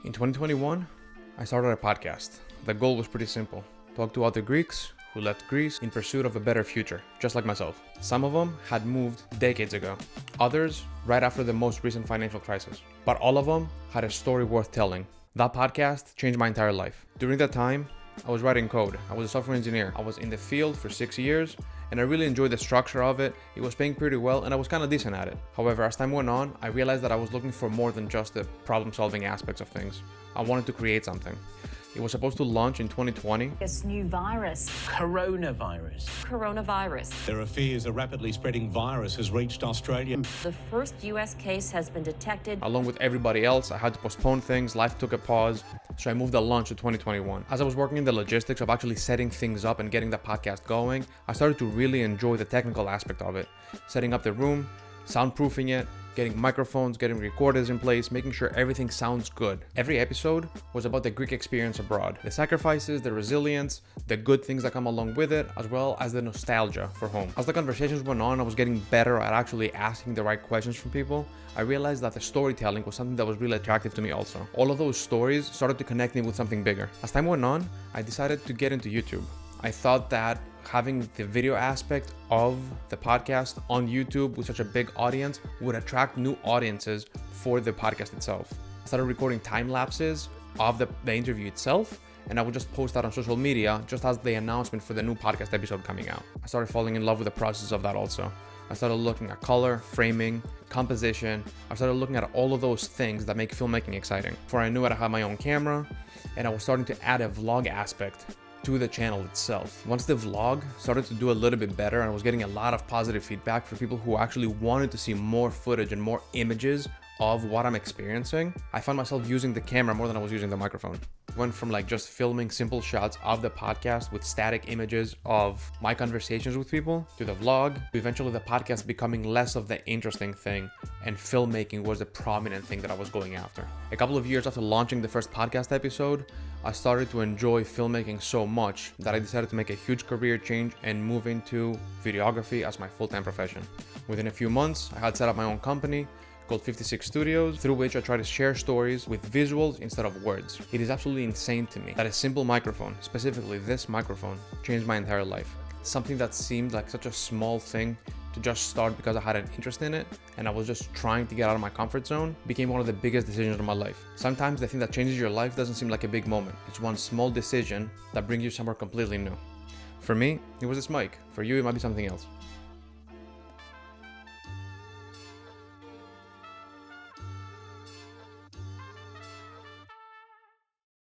In 2021, I started a podcast. The goal was pretty simple. Talk to other Greeks who left Greece in pursuit of a better future, just like myself. Some of them had moved decades ago, others right after the most recent financial crisis. But all of them had a story worth telling. That podcast changed my entire life. During that time, I was writing code. I was a software engineer. I was in the field for 6 years, and I really enjoyed the structure of it. It was paying pretty well, and I was kind of decent at it. However, as time went on, I realized that I was looking for more than just the problem-solving aspects of things. I wanted to create something. It was supposed to launch in 2020. This new virus. Coronavirus. There are fears a rapidly spreading virus has reached Australia. The first U.S. case has been detected. Along with everybody else, I had to postpone things, life took a pause, so I moved the launch to 2021. As I was working in the logistics of actually setting things up and getting the podcast going, I started to really enjoy the technical aspect of it. Setting up the room, soundproofing it, getting microphones, getting recorders in place, making sure everything sounds good. Every episode was about the Greek experience abroad, the sacrifices, the resilience, the good things that come along with it, as well as the nostalgia for home. As the conversations went on, I was getting better at actually asking the right questions from people. I realized that the storytelling was something that was really attractive to me also. All of those stories started to connect me with something bigger. As time went on, I decided to get into YouTube. I thought that having the video aspect of the podcast on YouTube with such a big audience would attract new audiences for the podcast itself. I started recording time lapses of the interview itself, and I would just post that on social media just as the announcement for the new podcast episode coming out. I started falling in love with the process of that also. I started looking at color, framing, composition. I started looking at all of those things that make filmmaking exciting. Before I knew it, I had my own camera, and I was starting to add a vlog aspect to the channel itself. Once the vlog started to do a little bit better, and I was getting a lot of positive feedback from people who actually wanted to see more footage and more images of what I'm experiencing, I found myself using the camera more than I was using the microphone. Went from just filming simple shots of the podcast with static images of my conversations with people to the vlog, to eventually the podcast becoming less of the interesting thing and filmmaking was the prominent thing that I was going after. A couple of years after launching the first podcast episode, I started to enjoy filmmaking so much that I decided to make a huge career change and move into videography as my full-time profession. Within a few months, I had set up my own company called 56 Studios, through which I try to share stories with visuals instead of words. It is absolutely insane to me that a simple microphone, specifically this microphone, changed my entire life. Something that seemed like such a small thing to just start because I had an interest in it and I was just trying to get out of my comfort zone became one of the biggest decisions of my life. Sometimes the thing that changes your life doesn't seem like a big moment. It's one small decision that brings you somewhere completely new. For me, it was this mic. For you, it might be something else.